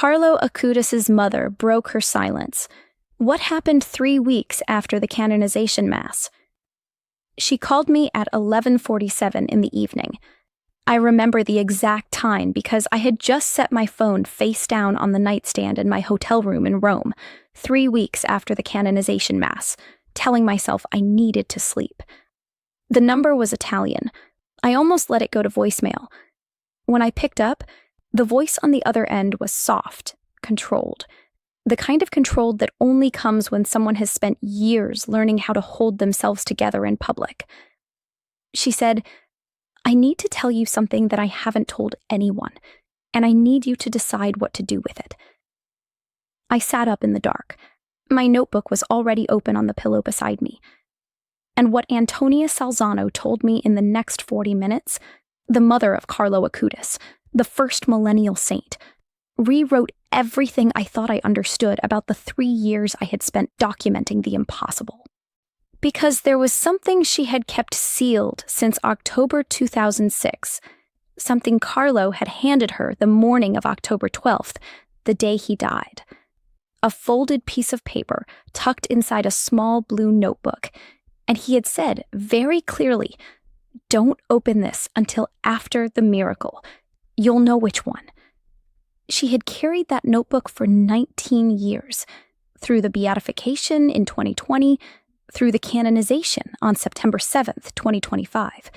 Carlo Acutis' mother broke her silence. What happened 3 weeks after the canonization mass? She called me at 11:47 in the evening. I remember the exact time because I had just set my phone face down on the nightstand in my hotel room in Rome, 3 weeks after the canonization mass, telling myself I needed to sleep. The number was Italian. I almost let it go to voicemail. When I picked up, the voice on the other end was soft, controlled. The kind of controlled that only comes when someone has spent years learning how to hold themselves together in public. She said, "I need to tell you something that I haven't told anyone, and I need you to decide what to do with it." I sat up in the dark. My notebook was already open on the pillow beside me. And what Antonia Salzano told me in the next 40 minutes, the mother of Carlo Acutis, the first millennial saint, rewrote everything I thought I understood about the 3 years I had spent documenting the impossible. Because there was something she had kept sealed since October 2006, something Carlo had handed her the morning of October 12th, the day he died. A folded piece of paper tucked inside a small blue notebook, and he had said very clearly, "Don't open this until after the miracle. You'll know which one." She had carried that notebook for 19 years, through the beatification in 2020, through the canonization on September 7th, 2025.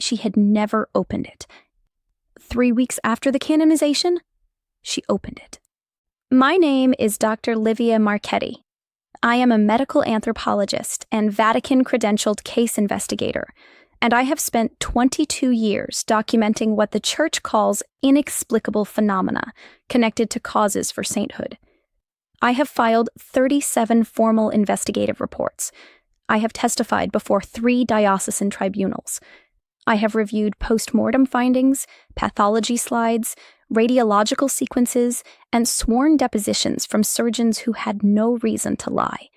She had never opened it. 3 weeks after the canonization, she opened it. My name is Dr. Livia Marchetti. I am a medical anthropologist and Vatican-credentialed case investigator, and I have spent 22 years documenting what the Church calls inexplicable phenomena connected to causes for sainthood. I have filed 37 formal investigative reports. I have testified before 3 diocesan tribunals. I have reviewed post-mortem findings, pathology slides, radiological sequences, and sworn depositions from surgeons who had no reason to lie.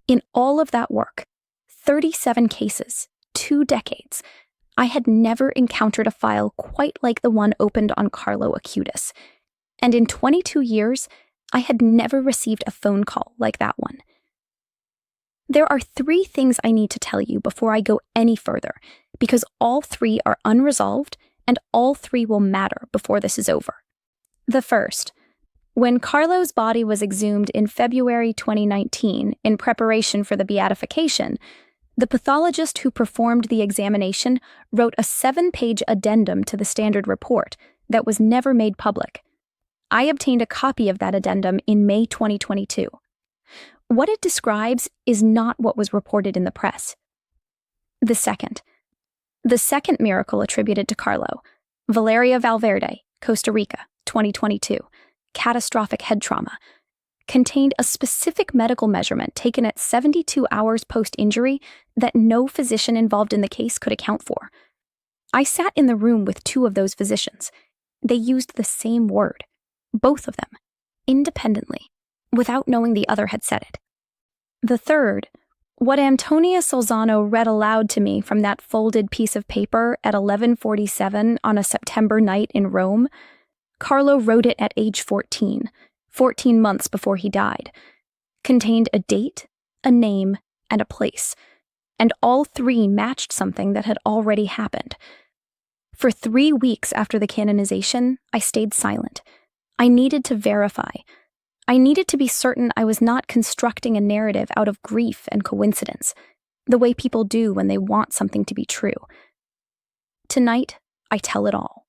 In all of that work, 37 cases, 2 decades, I had never encountered a file quite like the one opened on Carlo Acutis. And in 22 years, I had never received a phone call like that one. There are 3 things I need to tell you before I go any further, because all 3 are unresolved and all 3 will matter before this is over. The first, when Carlo's body was exhumed in February 2019 in preparation for the beatification, the pathologist who performed the examination wrote a 7-page addendum to the standard report that was never made public. I obtained a copy of that addendum in May 2022. What it describes is not what was reported in the press. The second miracle attributed to Carlo, Valeria Valverde, Costa Rica, 2022, catastrophic head trauma, contained a specific medical measurement taken at 72 hours post-injury that no physician involved in the case could account for. I sat in the room with 2 of those physicians. They used the same word, both of them, independently, without knowing the other had said it. The third, what Antonia Salzano read aloud to me from that folded piece of paper at 11:47 on a September night in Rome, Carlo wrote it at age 14 months before he died, contained a date, a name, and a place, and all 3 matched something that had already happened. For 3 weeks after the canonization, I stayed silent. I needed to verify. I needed to be certain I was not constructing a narrative out of grief and coincidence, the way people do when they want something to be true. Tonight, I tell it all.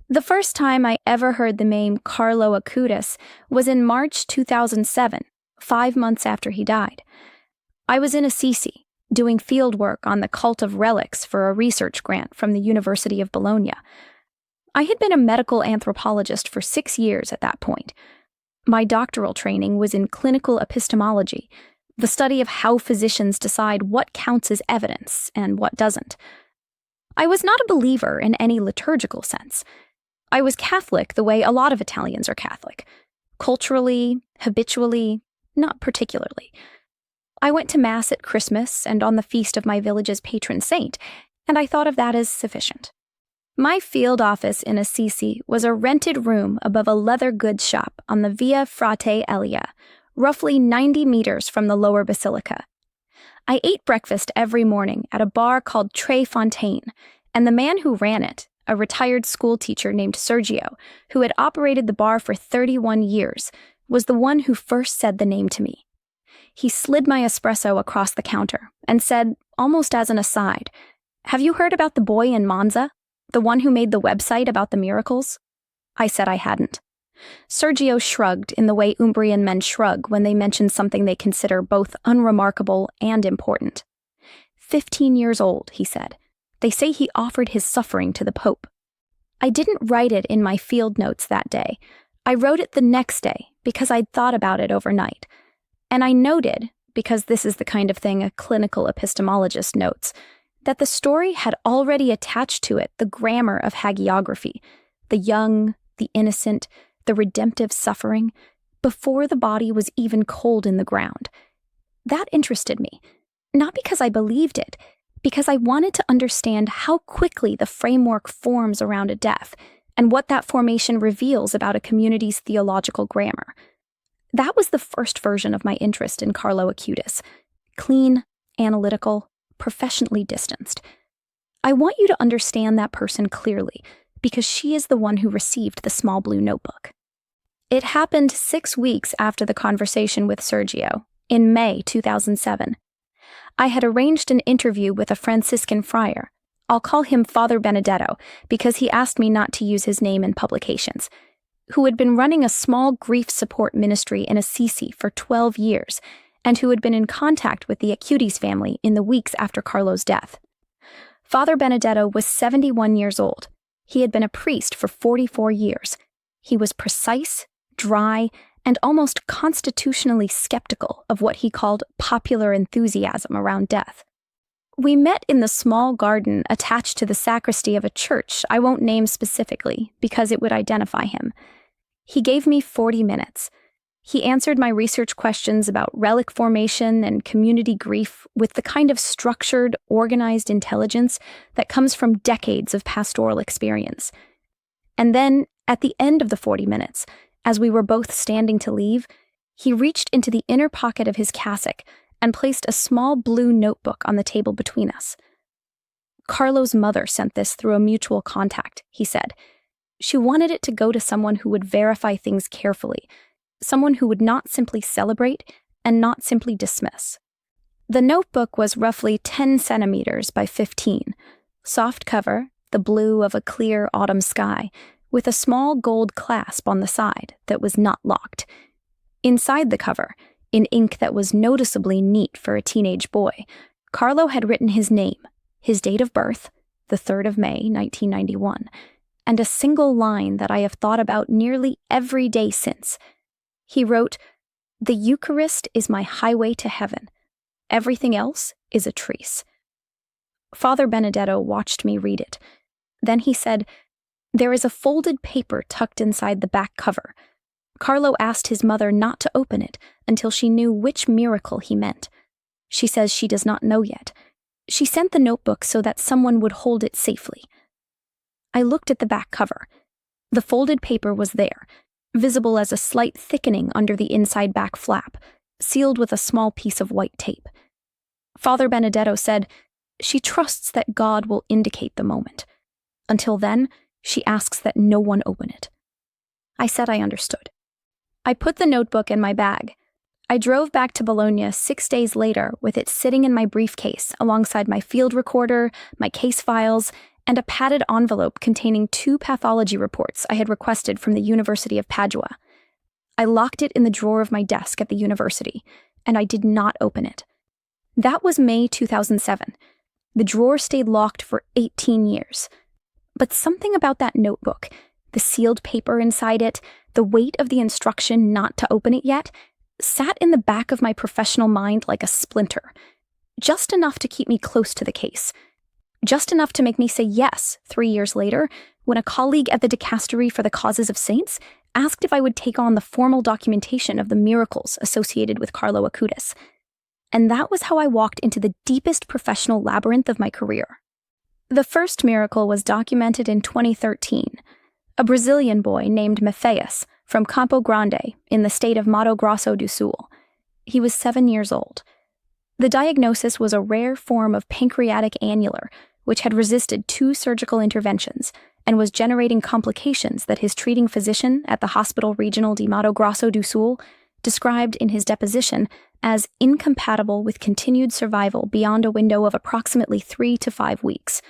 The first time I ever heard the name Carlo Acutis was in March 2007, 5 months after he died. I was in Assisi, doing field work on the cult of relics for a research grant from the University of Bologna. I had been a medical anthropologist for 6 years at that point. My doctoral training was in clinical epistemology, the study of how physicians decide what counts as evidence and what doesn't. I was not a believer in any liturgical sense. I was Catholic the way a lot of Italians are Catholic. Culturally, habitually, not particularly. I went to Mass at Christmas and on the feast of my village's patron saint, and I thought of that as sufficient. My field office in Assisi was a rented room above a leather goods shop on the Via Frate Elia, roughly 90 meters from the lower basilica. I ate breakfast every morning at a bar called Tre Fontaine, and the man who ran it, a retired school teacher named Sergio, who had operated the bar for 31 years, was the one who first said the name to me. He slid my espresso across the counter and said, almost as an aside, "Have you heard about the boy in Monza? The one who made the website about the miracles?" I said I hadn't. Sergio shrugged in the way Umbrian men shrug when they mention something they consider both unremarkable and important. 15 years old, he said. They say he offered his suffering to the Pope. I didn't write it in my field notes that day. I wrote it the next day because I'd thought about it overnight. And I noted, because this is the kind of thing a clinical epistemologist notes, that the story had already attached to it the grammar of hagiography, the young, the innocent, the redemptive suffering, before the body was even cold in the ground. That interested me, not because I believed it, because I wanted to understand how quickly the framework forms around a death, and what that formation reveals about a community's theological grammar. That was the first version of my interest in Carlo Acutis, clean, analytical, professionally distanced. I want you to understand that person clearly, because she is the one who received the small blue notebook. It happened 6 weeks after the conversation with Sergio, in May 2007. I had arranged an interview with a Franciscan friar. I'll call him Father Benedetto, because he asked me not to use his name in publications, who had been running a small grief support ministry in Assisi for 12 years, and who had been in contact with the Acutis family in the weeks after Carlo's death. Father Benedetto was 71 years old. He had been a priest for 44 years. He was precise, dry, and almost constitutionally skeptical of what he called popular enthusiasm around death. We met in the small garden attached to the sacristy of a church I won't name specifically because it would identify him. He gave me 40 minutes. He answered my research questions about relic formation and community grief with the kind of structured, organized intelligence that comes from decades of pastoral experience. And then, at the end of the 40 minutes, as we were both standing to leave, he reached into the inner pocket of his cassock and placed a small blue notebook on the table between us. "Carlo's mother sent this through a mutual contact," he said. "She wanted it to go to someone who would verify things carefully, someone who would not simply celebrate and not simply dismiss." The notebook was roughly 10 centimeters by 15, soft cover, the blue of a clear autumn sky, with a small gold clasp on the side that was not locked. Inside the cover, in ink that was noticeably neat for a teenage boy, Carlo had written his name, his date of birth, the 3rd of May, 1991, and a single line that I have thought about nearly every day since. He wrote, "The Eucharist is my highway to heaven. Everything else is a treace." Father Benedetto watched me read it. Then he said, "There is a folded paper tucked inside the back cover. Carlo asked his mother not to open it until she knew which miracle he meant. She says she does not know yet. She sent the notebook so that someone would hold it safely." I looked at the back cover. The folded paper was there, visible as a slight thickening under the inside back flap, sealed with a small piece of white tape. Father Benedetto said, "She trusts that God will indicate the moment. Until then, she asks that no one open it." I said I understood. I put the notebook in my bag. I drove back to Bologna 6 days later with it sitting in my briefcase alongside my field recorder, my case files, and a padded envelope containing 2 pathology reports I had requested from the University of Padua. I locked it in the drawer of my desk at the university, and I did not open it. That was May 2007. The drawer stayed locked for 18 years. But something about that notebook, the sealed paper inside it, the weight of the instruction not to open it yet, sat in the back of my professional mind like a splinter, just enough to keep me close to the case, just enough to make me say yes 3 years later when a colleague at the Dicastery for the Causes of Saints asked if I would take on the formal documentation of the miracles associated with Carlo Acutis. And that was how I walked into the deepest professional labyrinth of my career. The first miracle was documented in 2013. A Brazilian boy named Matthias from Campo Grande in the state of Mato Grosso do Sul. He was 7 years old. The diagnosis was a rare form of pancreatic annular, which had resisted 2 surgical interventions and was generating complications that his treating physician at the Hospital Regional de Mato Grosso do Sul described in his deposition as incompatible with continued survival beyond a window of approximately 3 to 5 weeks.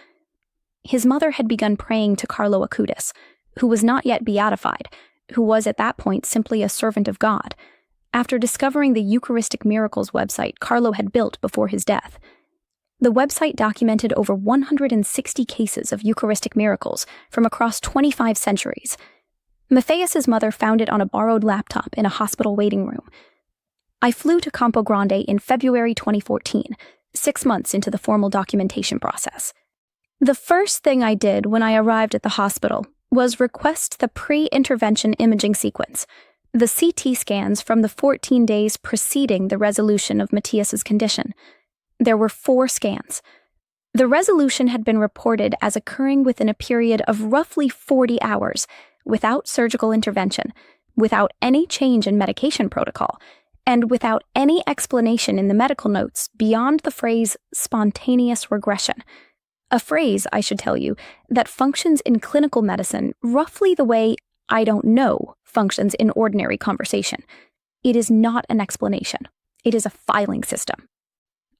His mother had begun praying to Carlo Acutis, who was not yet beatified, who was at that point simply a servant of God, after discovering the Eucharistic Miracles website Carlo had built before his death. The website documented over 160 cases of Eucharistic miracles from across 25 centuries. Matthias's mother found it on a borrowed laptop in a hospital waiting room. I flew to Campo Grande in February 2014, 6 months into the formal documentation process. The first thing I did when I arrived at the hospital was request the pre-intervention imaging sequence, the CT scans from the 14 days preceding the resolution of Matthias's condition. There were 4 scans. The resolution had been reported as occurring within a period of roughly 40 hours, without surgical intervention, without any change in medication protocol, and without any explanation in the medical notes beyond the phrase spontaneous regression. A phrase, I should tell you, that functions in clinical medicine roughly the way "I don't know" functions in ordinary conversation. It is not an explanation. It is a filing system.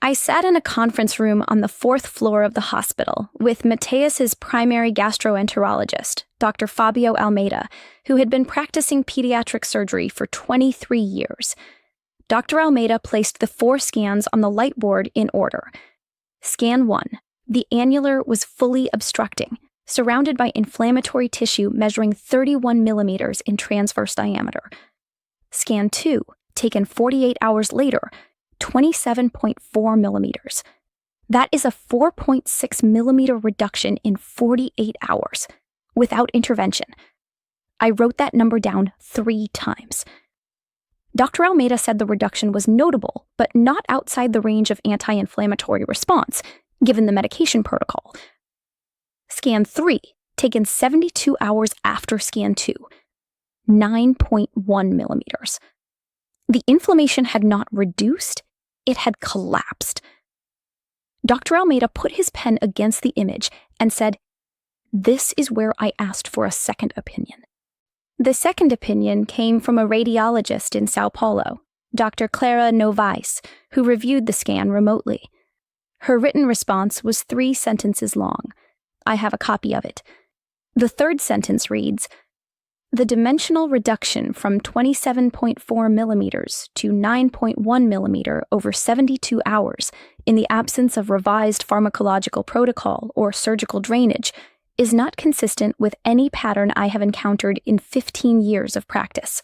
I sat in a conference room on the 4th floor of the hospital with Matthias's primary gastroenterologist, Dr. Fabio Almeida, who had been practicing pediatric surgery for 23 years. Dr. Almeida placed the 4 scans on the light board in order. Scan 1. The annular was fully obstructing, surrounded by inflammatory tissue measuring 31 millimeters in transverse diameter. Scan 2, taken 48 hours later, 27.4 millimeters. That is a 4.6 millimeter reduction in 48 hours, without intervention. I wrote that number down 3 times. Dr. Almeida said the reduction was notable, but not outside the range of anti-inflammatory response, given the medication protocol. Scan 3, taken 72 hours after scan 2, 9.1 millimeters. The inflammation had not reduced, it had collapsed. Dr. Almeida put his pen against the image and said, "This is where I asked for a second opinion." The second opinion came from a radiologist in Sao Paulo, Dr. Clara Novaes, who reviewed the scan remotely. Her written response was 3 sentences long. I have a copy of it. The third sentence reads, "The dimensional reduction from 27.4 millimeters to 9.1 millimeter over 72 hours in the absence of revised pharmacological protocol or surgical drainage is not consistent with any pattern I have encountered in 15 years of practice."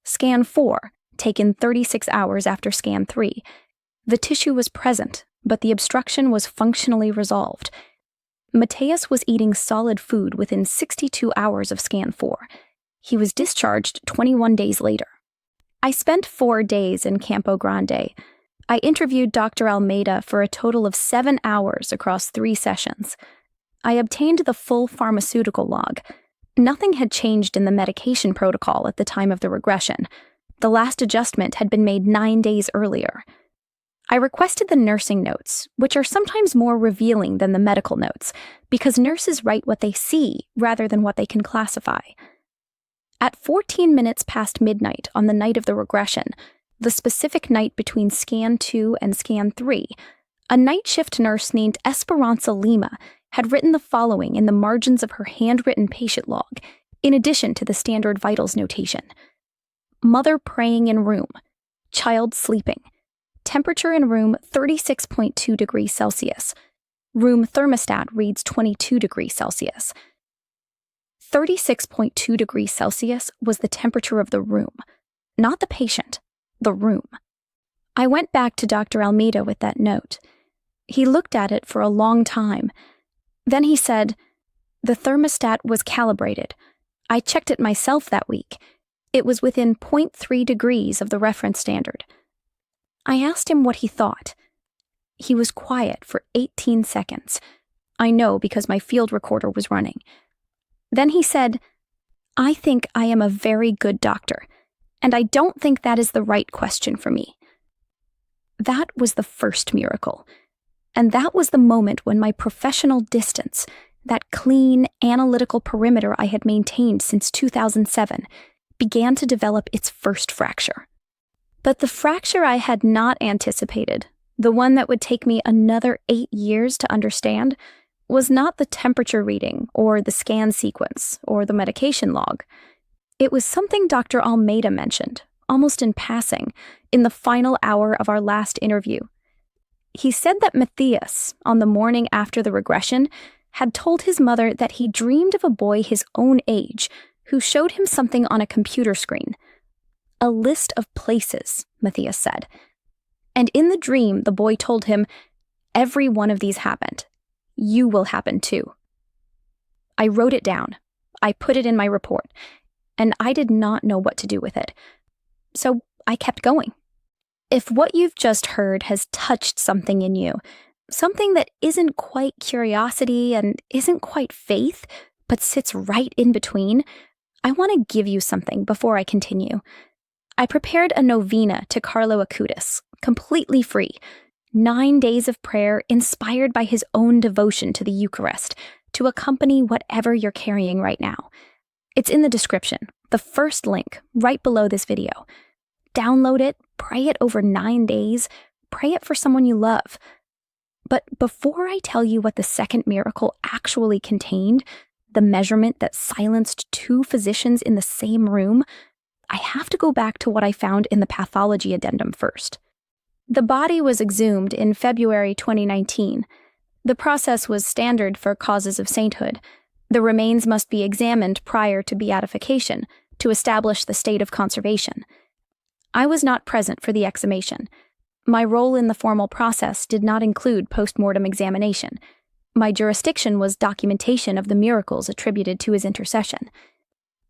Scan 4, taken 36 hours after scan 3. The tissue was present, but the obstruction was functionally resolved. Matthias was eating solid food within 62 hours of scan 4. He was discharged 21 days later. I spent 4 days in Campo Grande. I interviewed Dr. Almeida for a total of 7 hours across 3 sessions. I obtained the full pharmaceutical log. Nothing had changed in the medication protocol at the time of the regression. The last adjustment had been made 9 days earlier. I requested the nursing notes, which are sometimes more revealing than the medical notes, because nurses write what they see rather than what they can classify. At 14 minutes past midnight on the night of the regression, the specific night between scan 2 and scan 3, a night shift nurse named Esperanza Lima had written the following in the margins of her handwritten patient log, in addition to the standard vitals notation. Mother praying in room. Child sleeping. Temperature in room 36.2 degrees Celsius. Room thermostat reads 22 degrees Celsius. 36.2 degrees Celsius was the temperature of the room, not the patient, the room. I went back to Dr. Almeida with that note. He looked at it for a long time. Then he said, "The thermostat was calibrated. I checked it myself that week. It was within 0.3 degrees of the reference standard." I asked him what he thought. He was quiet for 18 seconds. I know because my field recorder was running. Then he said, "I think I am a very good doctor, and I don't think that is the right question for me." That was the first miracle. And that was the moment when my professional distance, that clean, analytical perimeter I had maintained since 2007, began to develop its first fracture. But the fracture I had not anticipated, the one that would take me another 8 years to understand, was not the temperature reading or the scan sequence or the medication log. It was something Dr. Almeida mentioned, almost in passing, in the final hour of our last interview. He said that Matthias, on the morning after the regression, had told his mother that he dreamed of a boy his own age who showed him something on a computer screen. A list of places, Matthias said. And in the dream, the boy told him, "Every one of these happened. You will happen too." I wrote it down. I put it in my report, and I did not know what to do with it. So I kept going. If what you've just heard has touched something in you, something that isn't quite curiosity and isn't quite faith, but sits right in between, I want to give you something before I continue. I prepared a novena to Carlo Acutis, completely free. 9 days of prayer inspired by his own devotion to the Eucharist, to accompany whatever you're carrying right now. It's in the description, the first link, right below this video. Download it, pray it over 9 days, pray it for someone you love. But before I tell you what the second miracle actually contained, the measurement that silenced 2 physicians in the same room, I have to go back to what I found in the pathology addendum first. The body was exhumed in February 2019. The process was standard for causes of sainthood. The remains must be examined prior to beatification to establish the state of conservation. I was not present for the exhumation. My role in the formal process did not include post-mortem examination. My jurisdiction was documentation of the miracles attributed to his intercession.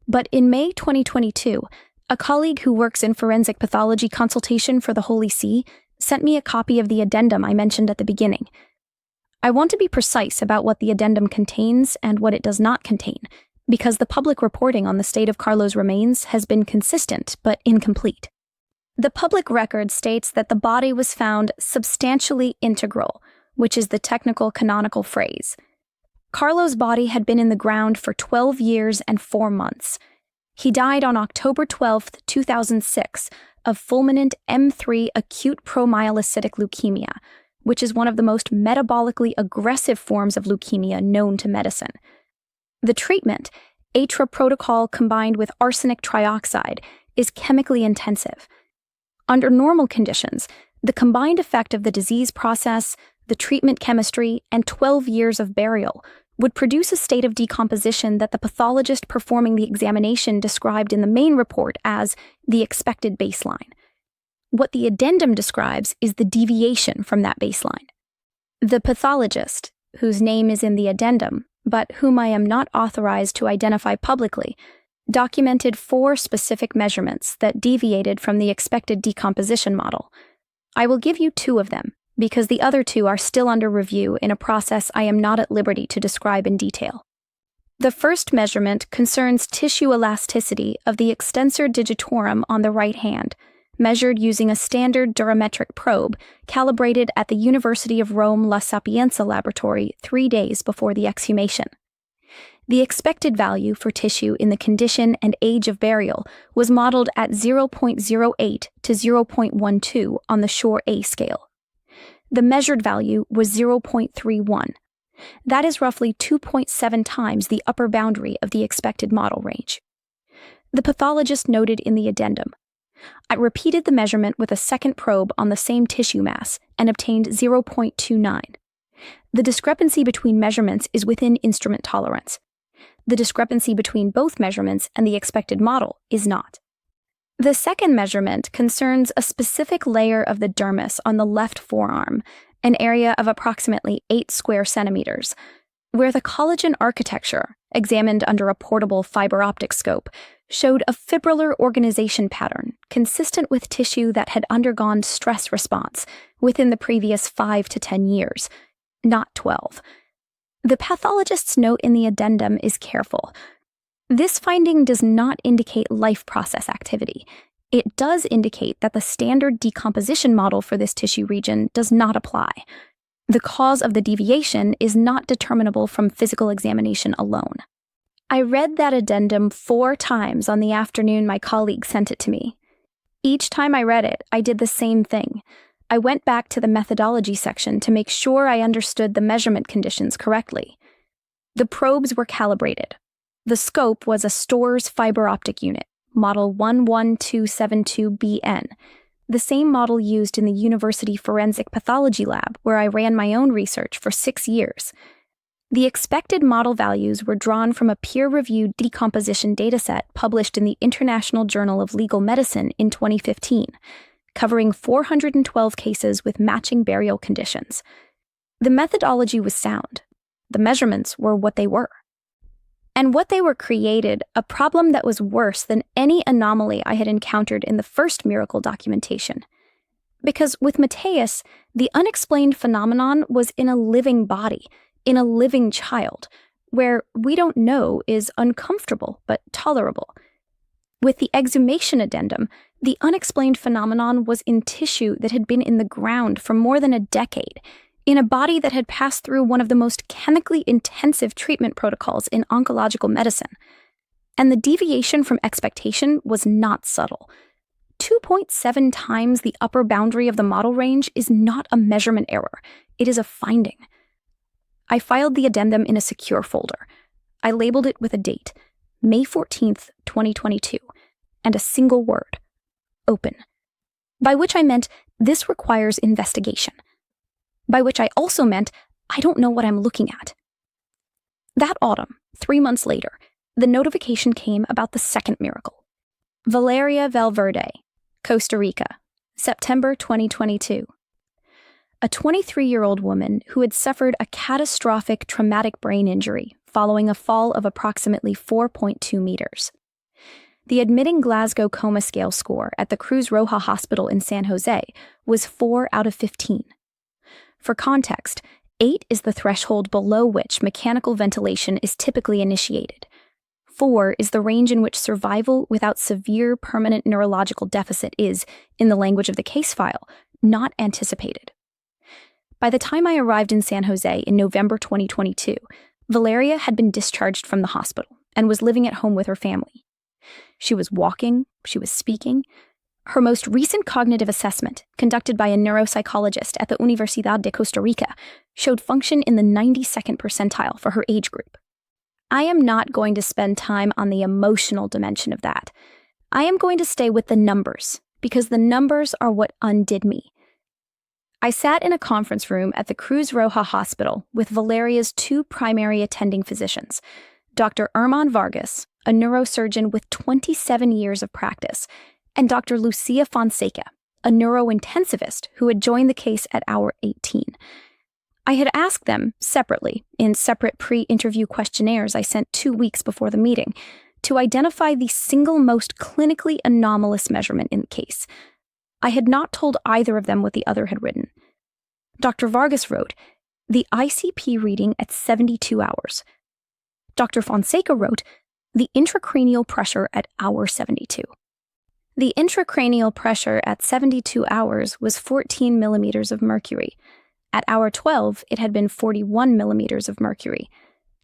But in May 2022, a colleague who works in forensic pathology consultation for the Holy See sent me a copy of the addendum I mentioned at the beginning. I want to be precise about what the addendum contains and what it does not contain, because the public reporting on the state of Carlo's remains has been consistent but incomplete. The public record states that the body was found substantially integral, which is the technical canonical phrase. Carlo's body had been in the ground for 12 years and 4 months. He died on October 12, 2006, of fulminant M3 acute promyelocytic leukemia, which is one of the most metabolically aggressive forms of leukemia known to medicine. The treatment, ATRA protocol combined with arsenic trioxide, is chemically intensive. Under normal conditions, the combined effect of the disease process, the treatment chemistry, and 12 years of burial would produce a state of decomposition that the pathologist performing the examination described in the main report as the expected baseline. What the addendum describes is the deviation from that baseline. The pathologist, whose name is in the addendum, but whom I am not authorized to identify publicly, documented 4 specific measurements that deviated from the expected decomposition model. I will give you 2 of them, because the other 2 are still under review in a process I am not at liberty to describe in detail. The first measurement concerns tissue elasticity of the extensor digitorum on the right hand, measured using a standard durametric probe calibrated at the University of Rome La Sapienza laboratory 3 days before the exhumation. The expected value for tissue in the condition and age of burial was modeled at 0.08 to 0.12 on the Shore A scale. The measured value was 0.31. That is roughly 2.7 times the upper boundary of the expected model range. The pathologist noted in the addendum, I repeated the measurement with a second probe on the same tissue mass and obtained 0.29. The discrepancy between measurements is within instrument tolerance. The discrepancy between both measurements and the expected model is not. The second measurement concerns a specific layer of the dermis on the left forearm, an area of approximately 8 square centimeters, where the collagen architecture, examined under a portable fiber optic scope, showed a fibrillar organization pattern consistent with tissue that had undergone stress response within the previous 5 to 10 years, not 12. The pathologist's note in the addendum is careful. This finding does not indicate life process activity. It does indicate that the standard decomposition model for this tissue region does not apply. The cause of the deviation is not determinable from physical examination alone. I read that addendum 4 times on the afternoon my colleague sent it to me. Each time I read it, I did the same thing. I went back to the methodology section to make sure I understood the measurement conditions correctly. The probes were calibrated. The scope was a Storrs fiber optic unit, model 11272BN, the same model used in the University Forensic Pathology Lab where I ran my own research for 6 years. The expected model values were drawn from a peer-reviewed decomposition dataset published in the International Journal of Legal Medicine in 2015, covering 412 cases with matching burial conditions. The methodology was sound. The measurements were what they were. And what they were created a problem that was worse than any anomaly I had encountered in the first miracle documentation. Because with Matthias, the unexplained phenomenon was in a living body, in a living child, where we don't know is uncomfortable but tolerable. With the exhumation addendum, the unexplained phenomenon was in tissue that had been in the ground for more than a decade, in a body that had passed through one of the most chemically intensive treatment protocols in oncological medicine. And the deviation from expectation was not subtle. 2.7 times the upper boundary of the model range is not a measurement error. It is a finding. I filed the addendum in a secure folder. I labeled it with a date, May 14th, 2022, and a single word, open. By which I meant this requires investigation. By which I also meant I don't know what I'm looking at. That autumn, 3 months later, the notification came about the second miracle. Valeria Valverde, Costa Rica, September 2022. A 23-year-old woman who had suffered a catastrophic traumatic brain injury following a fall of approximately 4.2 meters. The admitting Glasgow Coma Scale score at the Cruz Roja Hospital in San Jose was 4 out of 15. For context, 8 is the threshold below which mechanical ventilation is typically initiated. 4 is the range in which survival without severe permanent neurological deficit is, in the language of the case file, not anticipated. By the time I arrived in San Jose in November 2022, Valeria had been discharged from the hospital and was living at home with her family. She was walking, she was speaking. Her most recent cognitive assessment, conducted by a neuropsychologist at the Universidad de Costa Rica, showed function in the 92nd percentile for her age group. I am not going to spend time on the emotional dimension of that. I am going to stay with the numbers, because the numbers are what undid me. I sat in a conference room at the Cruz Roja Hospital with Valeria's 2 primary attending physicians, Dr. Herman Vargas, a neurosurgeon with 27 years of practice, and Dr. Lucia Fonseca, a neurointensivist who had joined the case at hour 18. I had asked them, separately, in separate pre-interview questionnaires I sent 2 weeks before the meeting, to identify the single most clinically anomalous measurement in the case. I had not told either of them what the other had written. Dr. Vargas wrote, the ICP reading at 72 hours. Dr. Fonseca wrote, the intracranial pressure at hour 72. The intracranial pressure at 72 hours was 14 millimeters of mercury. At hour 12, it had been 41 millimeters of mercury.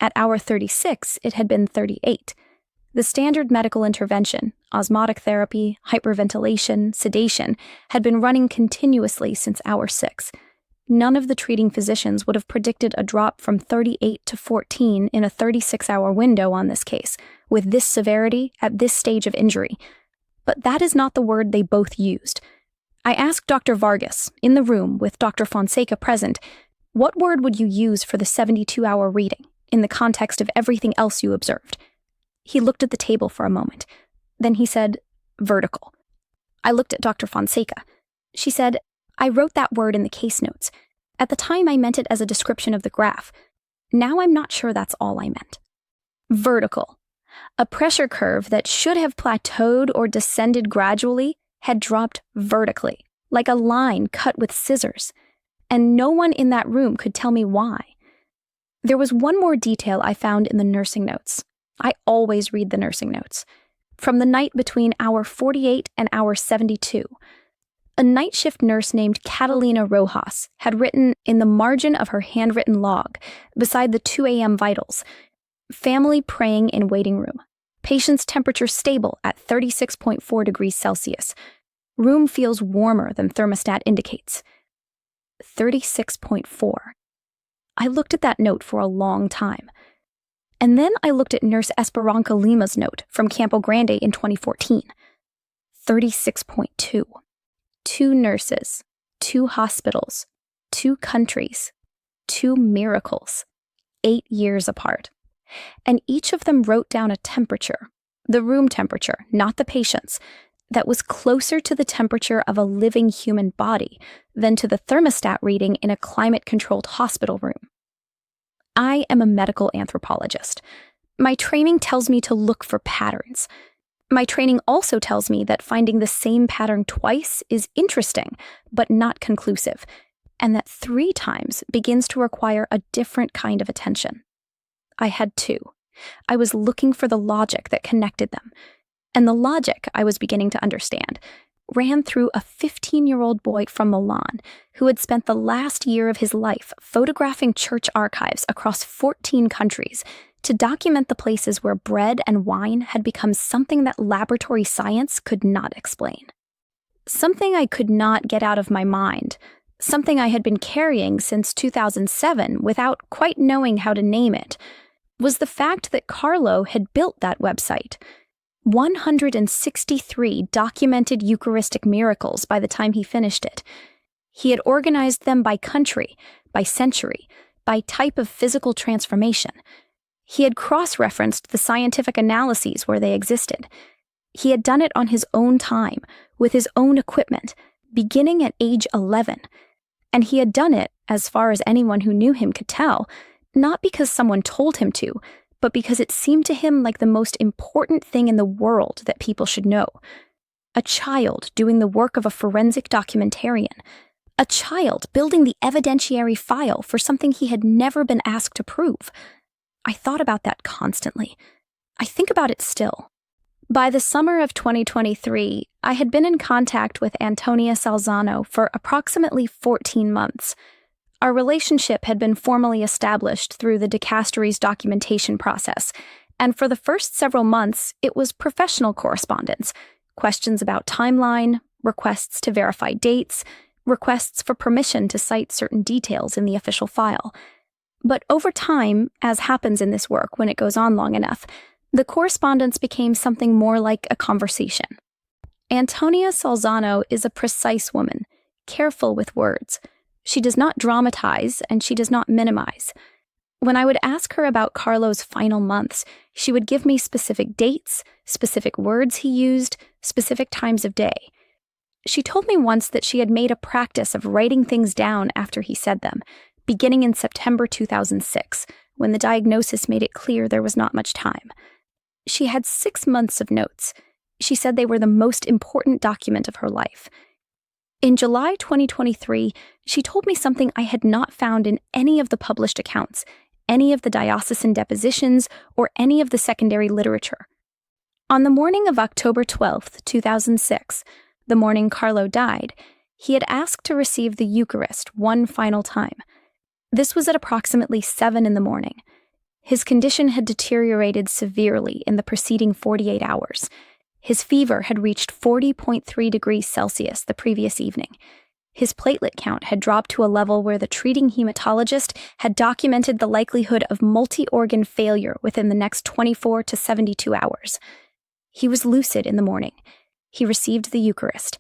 At hour 36, it had been 38. The standard medical intervention, osmotic therapy, hyperventilation, sedation, had been running continuously since hour 6. None of the treating physicians would have predicted a drop from 38 to 14 in a 36-hour window on this case, with this severity at this stage of injury. But that is not the word they both used. I asked Dr. Vargas, in the room with Dr. Fonseca present, what word would you use for the 72-hour reading, in the context of everything else you observed? He looked at the table for a moment. Then he said, vertical. I looked at Dr. Fonseca. She said, I wrote that word in the case notes. At the time, I meant it as a description of the graph. Now I'm not sure that's all I meant. Vertical. A pressure curve that should have plateaued or descended gradually had dropped vertically, like a line cut with scissors. And no one in that room could tell me why. There was one more detail I found in the nursing notes. I always read the nursing notes. From the night between hour 48 and hour 72, a night shift nurse named Catalina Rojas had written in the margin of her handwritten log, beside the 2 a.m. vitals, "Family praying in waiting room. Patient's temperature stable at 36.4 degrees Celsius. Room feels warmer than thermostat indicates." 36.4. I looked at that note for a long time. And then I looked at Nurse Esperanza Lima's note from Campo Grande in 2014. 36.2. 2 nurses, 2 hospitals, 2 countries, 2 miracles, 8 years apart. And each of them wrote down a temperature, the room temperature, not the patient's, that was closer to the temperature of a living human body than to the thermostat reading in a climate-controlled hospital room. I am a medical anthropologist. My training tells me to look for patterns. My training also tells me that finding the same pattern twice is interesting, but not conclusive, and that 3 times begins to require a different kind of attention. I had 2. I was looking for the logic that connected them, and the logic I was beginning to understand ran through a 15-year-old boy from Milan who had spent the last year of his life photographing church archives across 14 countries to document the places where bread and wine had become something that laboratory science could not explain. Something I could not get out of my mind, something I had been carrying since 2007 without quite knowing how to name it, was the fact that Carlo had built that website. 163 documented Eucharistic miracles by the time he finished it. He had organized them by country, by century, by type of physical transformation. He had cross-referenced the scientific analyses where they existed. He had done it on his own time, with his own equipment, beginning at age 11. And he had done it, as far as anyone who knew him could tell, not because someone told him to, but because it seemed to him like the most important thing in the world that people should know. A child doing the work of a forensic documentarian. A child building the evidentiary file for something he had never been asked to prove. I thought about that constantly. I think about it still. By the summer of 2023, I had been in contact with Antonia Salzano for approximately 14 months. Our relationship had been formally established through the dicastery's documentation process, and for the first several months, it was professional correspondence, questions about timeline, requests to verify dates, requests for permission to cite certain details in the official file. But over time, as happens in this work when it goes on long enough, the correspondence became something more like a conversation. Antonia Salzano is a precise woman, careful with words. She does not dramatize, and she does not minimize. When I would ask her about Carlo's final months, she would give me specific dates, specific words he used, specific times of day. She told me once that she had made a practice of writing things down after he said them, beginning in September 2006, when the diagnosis made it clear there was not much time. She had 6 months of notes. She said they were the most important document of her life. In July 2023, she told me something I had not found in any of the published accounts, any of the diocesan depositions, or any of the secondary literature. On the morning of October 12th, 2006, the morning Carlo died, he had asked to receive the Eucharist one final time. This was at approximately 7 in the morning. His condition had deteriorated severely in the preceding 48 hours. His fever had reached 40.3 degrees Celsius the previous evening. His platelet count had dropped to a level where the treating hematologist had documented the likelihood of multi-organ failure within the next 24 to 72 hours. He was lucid in the morning. He received the Eucharist.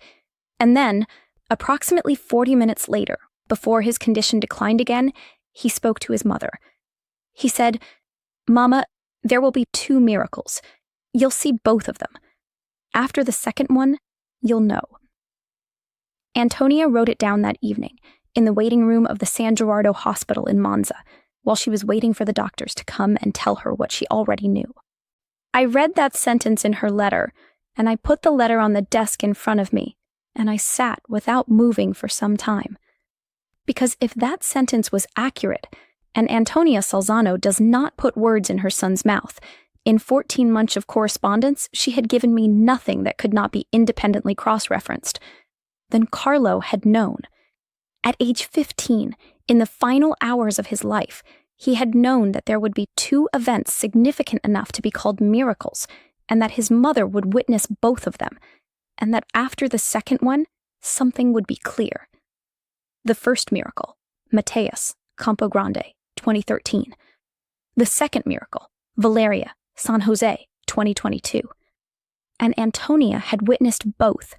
And then, approximately 40 minutes later, before his condition declined again, he spoke to his mother. He said, "Mama, there will be 2 miracles. You'll see both of them. After the second one, you'll know." Antonia wrote it down that evening, in the waiting room of the San Gerardo Hospital in Monza, while she was waiting for the doctors to come and tell her what she already knew. I read that sentence in her letter, and I put the letter on the desk in front of me, and I sat without moving for some time. Because if that sentence was accurate, and Antonia Salzano does not put words in her son's mouth. In 14 months of correspondence, she had given me nothing that could not be independently cross-referenced. Then Carlo had known. At age 15, in the final hours of his life, he had known that there would be 2 events significant enough to be called miracles, and that his mother would witness both of them, and that after the second one, something would be clear. The first miracle, Mateus, Campo Grande, 2013. The second miracle, Valeria, San Jose, 2022. And Antonia had witnessed both.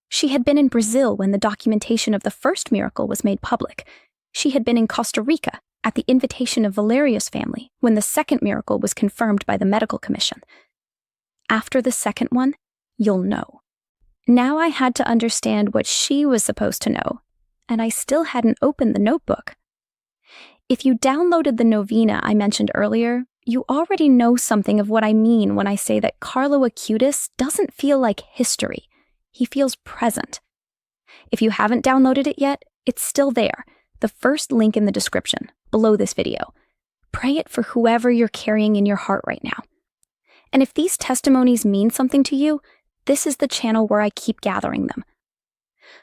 She had been in Brazil when the documentation of the first miracle was made public. She had been in Costa Rica at the invitation of Valeria's family when the second miracle was confirmed by the medical commission. After the second one, you'll know. Now I had to understand what she was supposed to know, and I still hadn't opened the notebook. If you downloaded the novena I mentioned earlier, you already know something of what I mean when I say that Carlo Acutis doesn't feel like history. He feels present. If you haven't downloaded it yet, it's still there, the first link in the description, below this video. Pray it for whoever you're carrying in your heart right now. And if these testimonies mean something to you, this is the channel where I keep gathering them.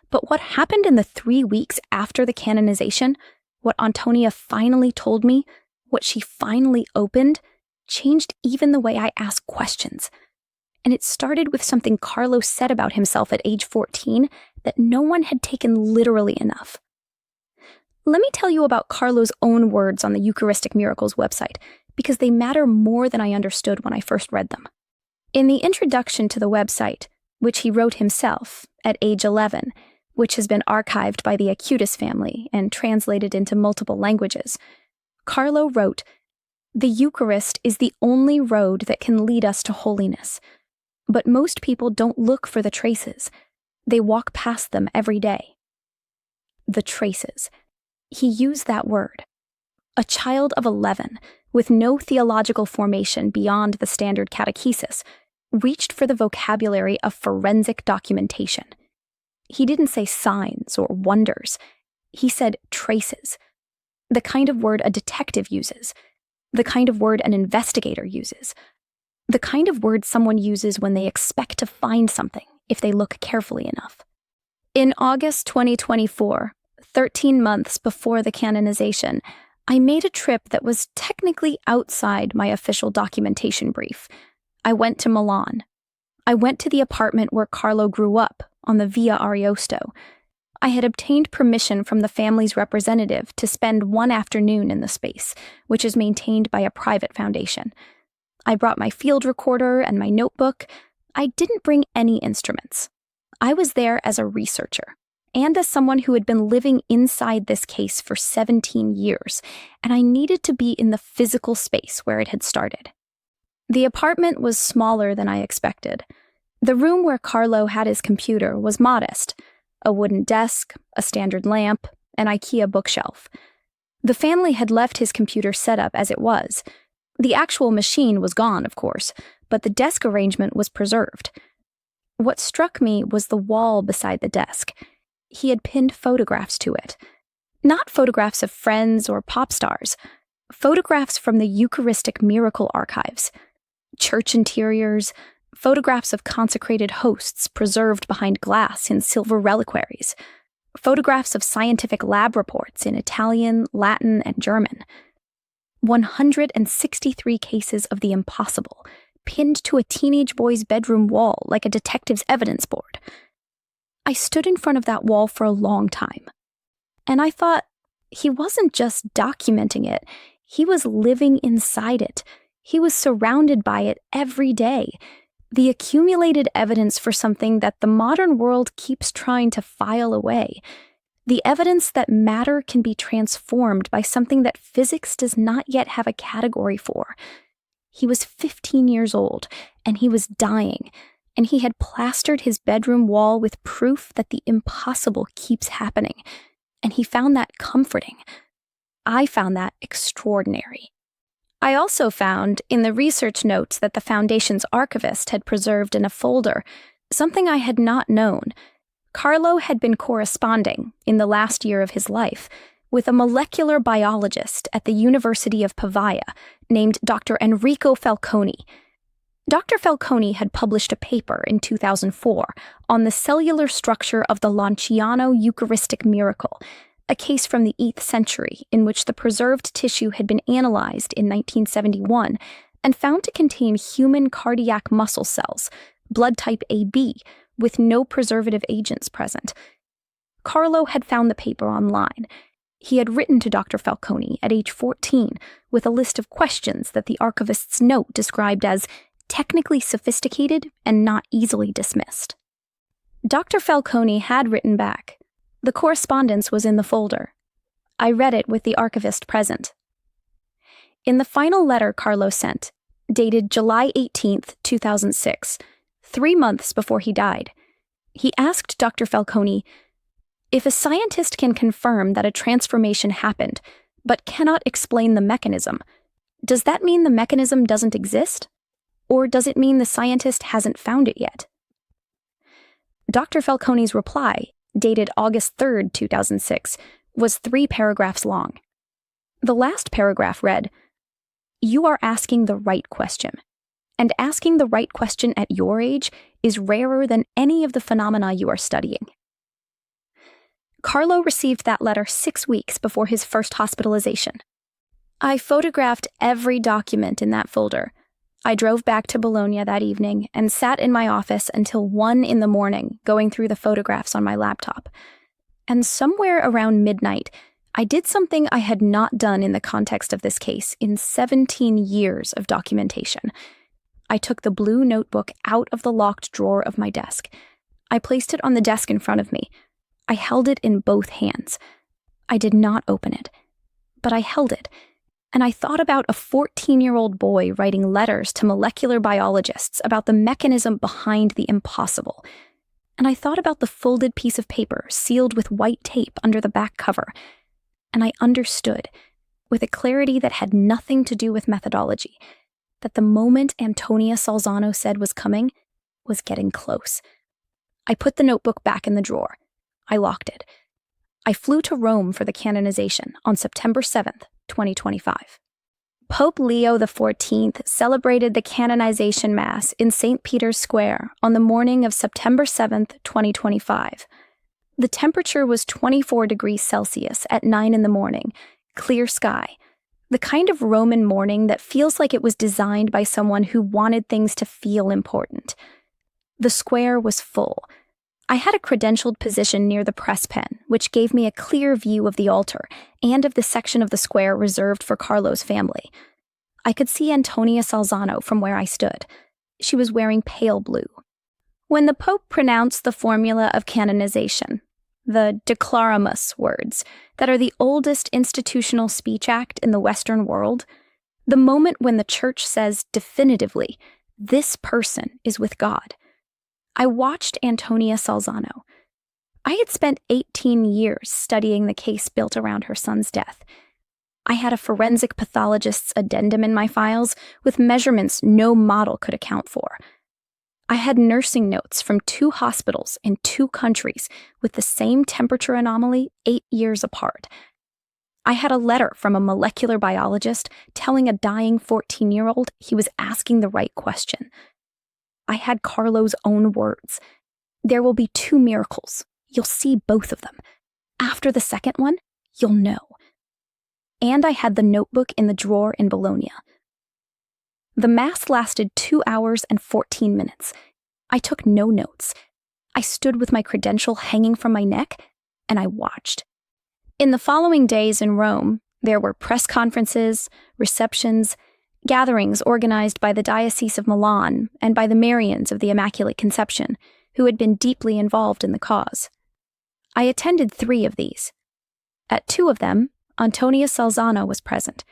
But what happened in the 3 weeks after the canonization, what Antonia finally told me, what she finally opened, changed even the way I ask questions. And it started with something Carlo said about himself at age 14 that no one had taken literally enough. Let me tell you about Carlo's own words on the Eucharistic Miracles website, because they matter more than I understood when I first read them. In the introduction to the website, which he wrote himself at age 11, which has been archived by the Acutis family and translated into multiple languages, Carlo wrote, "The Eucharist is the only road that can lead us to holiness. But most people don't look for the traces. They walk past them every day." The traces. He used that word. A child of 11, with no theological formation beyond the standard catechesis, reached for the vocabulary of forensic documentation. He didn't say signs or wonders. He said traces. The kind of word a detective uses. The kind of word an investigator uses. The kind of word someone uses when they expect to find something, if they look carefully enough. In August 2024, 13 months before the canonization, I made a trip that was technically outside my official documentation brief. I went to Milan. I went to the apartment where Carlo grew up, on the Via Ariosto. I had obtained permission from the family's representative to spend one afternoon in the space, which is maintained by a private foundation. I brought my field recorder and my notebook. I didn't bring any instruments. I was there as a researcher, and as someone who had been living inside this case for 17 years, and I needed to be in the physical space where it had started. The apartment was smaller than I expected. The room where Carlo had his computer was modest: a wooden desk, a standard lamp, an IKEA bookshelf. The family had left his computer set up as it was. The actual machine was gone, of course, but the desk arrangement was preserved. What struck me was the wall beside the desk. He had pinned photographs to it. Not photographs of friends or pop stars. Photographs from the Eucharistic Miracle archives. Church interiors, photographs of consecrated hosts preserved behind glass in silver reliquaries. Photographs of scientific lab reports in Italian, Latin, and German. 163 cases of the impossible, pinned to a teenage boy's bedroom wall like a detective's evidence board. I stood in front of that wall for a long time, and I thought, he wasn't just documenting it, he was living inside it. He was surrounded by it every day. The accumulated evidence for something that the modern world keeps trying to file away. The evidence that matter can be transformed by something that physics does not yet have a category for. He was 15 years old, and he was dying, and he had plastered his bedroom wall with proof that the impossible keeps happening, and he found that comforting. I found that extraordinary. I also found, in the research notes that the Foundation's archivist had preserved in a folder, something I had not known. Carlo had been corresponding, in the last year of his life, with a molecular biologist at the University of Pavia named Dr. Enrico Falconi. Dr. Falconi had published a paper in 2004 on the cellular structure of the Lanciano Eucharistic miracle, a case from the 8th century in which the preserved tissue had been analyzed in 1971 and found to contain human cardiac muscle cells, blood type AB, with no preservative agents present. Carlo had found the paper online. He had written to Dr. Falconi at age 14 with a list of questions that the archivist's note described as technically sophisticated and not easily dismissed. Dr. Falconi had written back. The correspondence was in the folder. I read it with the archivist present. In the final letter Carlo sent, dated July 18, 2006, 3 months before he died, he asked Dr. Falconi, if a scientist can confirm that a transformation happened, but cannot explain the mechanism, does that mean the mechanism doesn't exist? Or does it mean the scientist hasn't found it yet? Dr. Falconi's reply, dated August 3, 2006, was 3 paragraphs long. The last paragraph read, "You are asking the right question, and asking the right question at your age is rarer than any of the phenomena you are studying." Carlo received that letter 6 weeks before his first hospitalization. I photographed every document in that folder. I drove back to Bologna that evening and sat in my office until 1 in the morning going through the photographs on my laptop. And somewhere around midnight, I did something I had not done in the context of this case in 17 years of documentation. I took the blue notebook out of the locked drawer of my desk. I placed it on the desk in front of me. I held it in both hands. I did not open it, but I held it, and I thought about a 14-year-old boy writing letters to molecular biologists about the mechanism behind the impossible. And I thought about the folded piece of paper sealed with white tape under the back cover, and I understood, with a clarity that had nothing to do with methodology, that the moment Antonia Salzano said was coming was getting close. I put the notebook back in the drawer. I locked it. I flew to Rome for the canonization on September 7th, 2025. Pope Leo XIV celebrated the canonization Mass in St. Peter's Square on the morning of September 7th, 2025. The temperature was 24 degrees Celsius at 9 in the morning, clear sky, the kind of Roman morning that feels like it was designed by someone who wanted things to feel important. The square was full. I had a credentialed position near the press pen, which gave me a clear view of the altar and of the section of the square reserved for Carlo's family. I could see Antonia Salzano from where I stood. She was wearing pale blue. When the Pope pronounced the formula of canonization, the Declaramus words that are the oldest institutional speech act in the Western world, the moment when the Church says definitively, this person is with God, I watched Antonia Salzano. I had spent 18 years studying the case built around her son's death. I had a forensic pathologist's addendum in my files with measurements no model could account for. I had nursing notes from 2 hospitals in 2 countries with the same temperature anomaly 8 years apart. I had a letter from a molecular biologist telling a dying 14-year-old he was asking the right question. I had Carlo's own words. There will be 2 miracles. You'll see both of them. After the second one, you'll know. And I had the notebook in the drawer in Bologna. The Mass lasted 2 hours and 14 minutes. I took no notes. I stood with my credential hanging from my neck, and I watched. In the following days in Rome, there were press conferences, receptions, gatherings organized by the Diocese of Milan and by the Marians of the Immaculate Conception, who had been deeply involved in the cause. I attended 3 of these. At 2 of them, Antonia Salzano was present,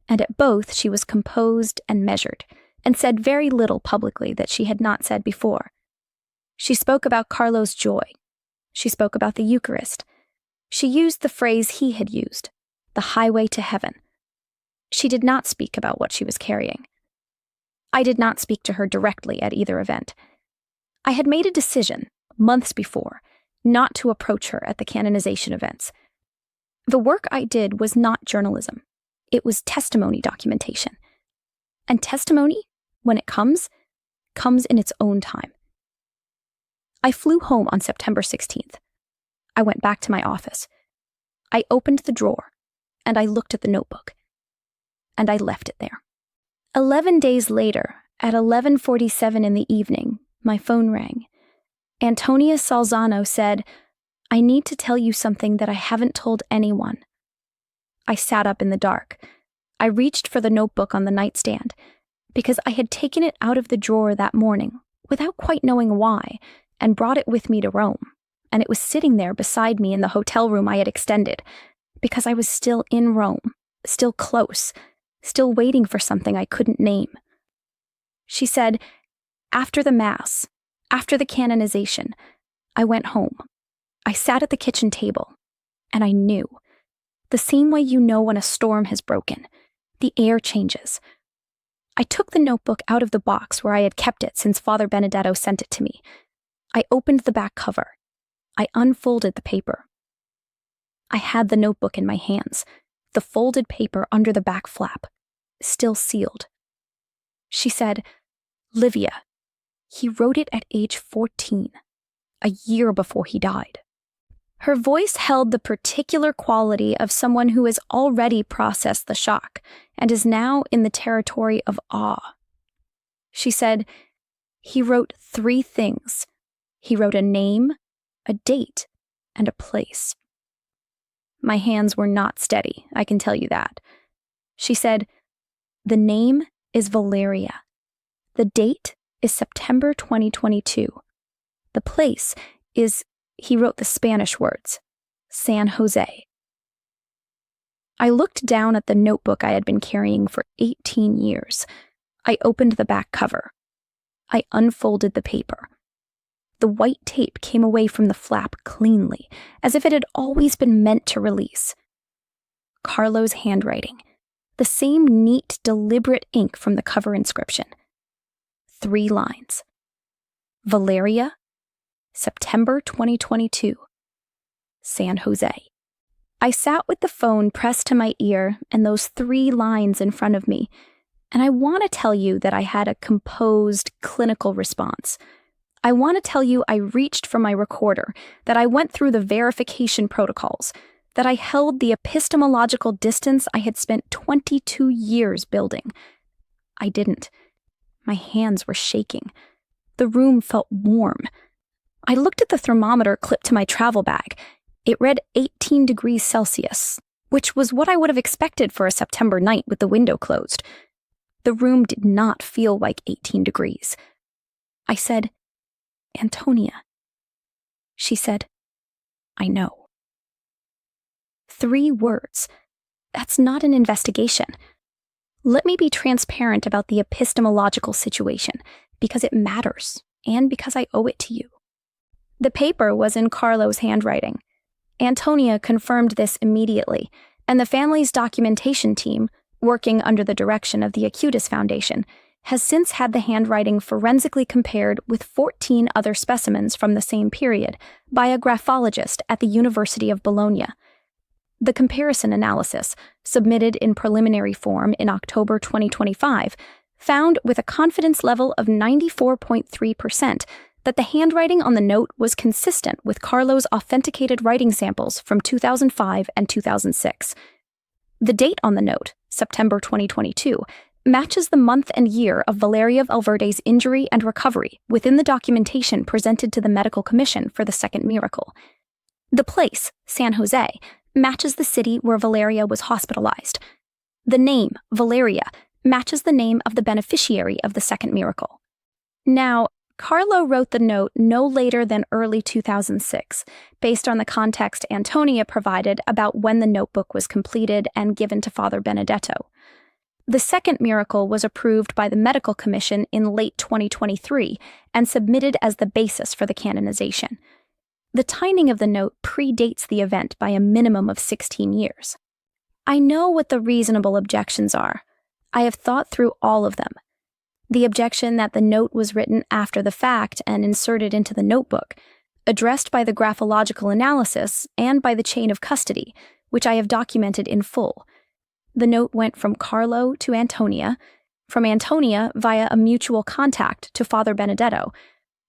and at both she was composed and measured, and said very little publicly that she had not said before. She spoke about Carlo's joy. She spoke about the Eucharist. She used the phrase he had used, the highway to heaven. She did not speak about what she was carrying. I did not speak to her directly at either event. I had made a decision, months before, not to approach her at the canonization events. The work I did was not journalism. It was testimony documentation. And testimony, when it comes in its own time. I flew home on September 16th. I went back to my office. I opened the drawer, and I looked at the notebook. And I left it there. 11 days later, at 11:47 in the evening, my phone rang. Antonia Salzano said, "I need to tell you something that I haven't told anyone." I sat up in the dark. I reached for the notebook on the nightstand, because I had taken it out of the drawer that morning, without quite knowing why, and brought it with me to Rome, and it was sitting there beside me in the hotel room I had extended, because I was still in Rome, still close, still waiting for something I couldn't name. She said, "After the Mass, after the canonization, I went home. I sat at the kitchen table, and I knew. The same way you know when a storm has broken. The air changes. I took the notebook out of the box where I had kept it since Father Benedetto sent it to me. I opened the back cover. I unfolded the paper. I had the notebook in my hands, the folded paper under the back flap, still sealed. She said, 'Livia, he wrote it at age 14, a year before he died.' Her voice held the particular quality of someone who has already processed the shock and is now in the territory of awe. She said, 'He wrote 3 things. He wrote a name, a date, and a place.' My hands were not steady, I can tell you that. She said, 'The name is Valeria. The date is September 2022. The place is,' he wrote the Spanish words, 'San Jose.' I looked down at the notebook I had been carrying for 18 years. I opened the back cover. I unfolded the paper. The white tape came away from the flap cleanly, as if it had always been meant to release. Carlo's handwriting, the same neat, deliberate ink from the cover inscription. 3 lines. Valeria, September 2022, San Jose. I sat with the phone pressed to my ear and those 3 lines in front of me, and I want to tell you that I had a composed, clinical response. I want to tell you I reached for my recorder, that I went through the verification protocols, that I held the epistemological distance I had spent 22 years building. I didn't. My hands were shaking. The room felt warm. I looked at the thermometer clipped to my travel bag. It read 18 degrees Celsius, which was what I would have expected for a September night with the window closed. The room did not feel like 18 degrees. I said, "Antonia." She said, "I know." 3 words. That's not an investigation. Let me be transparent about the epistemological situation, because it matters, and because I owe it to you. The paper was in Carlo's handwriting. Antonia confirmed this immediately, and the family's documentation team, working under the direction of the Acutis Foundation, has since had the handwriting forensically compared with 14 other specimens from the same period by a graphologist at the University of Bologna. The comparison analysis, submitted in preliminary form in October 2025, found with a confidence level of 94.3% that the handwriting on the note was consistent with Carlo's authenticated writing samples from 2005 and 2006. The date on the note, September 2022, matches the month and year of Valeria Valverde's injury and recovery within the documentation presented to the Medical Commission for the second miracle. The place, San Jose, matches the city where Valeria was hospitalized. The name, Valeria, matches the name of the beneficiary of the second miracle. Now, Carlo wrote the note no later than early 2006, based on the context Antonia provided about when the notebook was completed and given to Father Benedetto. The second miracle was approved by the Medical Commission in late 2023 and submitted as the basis for the canonization. The timing of the note predates the event by a minimum of 16 years. I know what the reasonable objections are. I have thought through all of them. The objection that the note was written after the fact and inserted into the notebook, addressed by the graphological analysis and by the chain of custody, which I have documented in full. The note went from Carlo to Antonia, from Antonia via a mutual contact to Father Benedetto,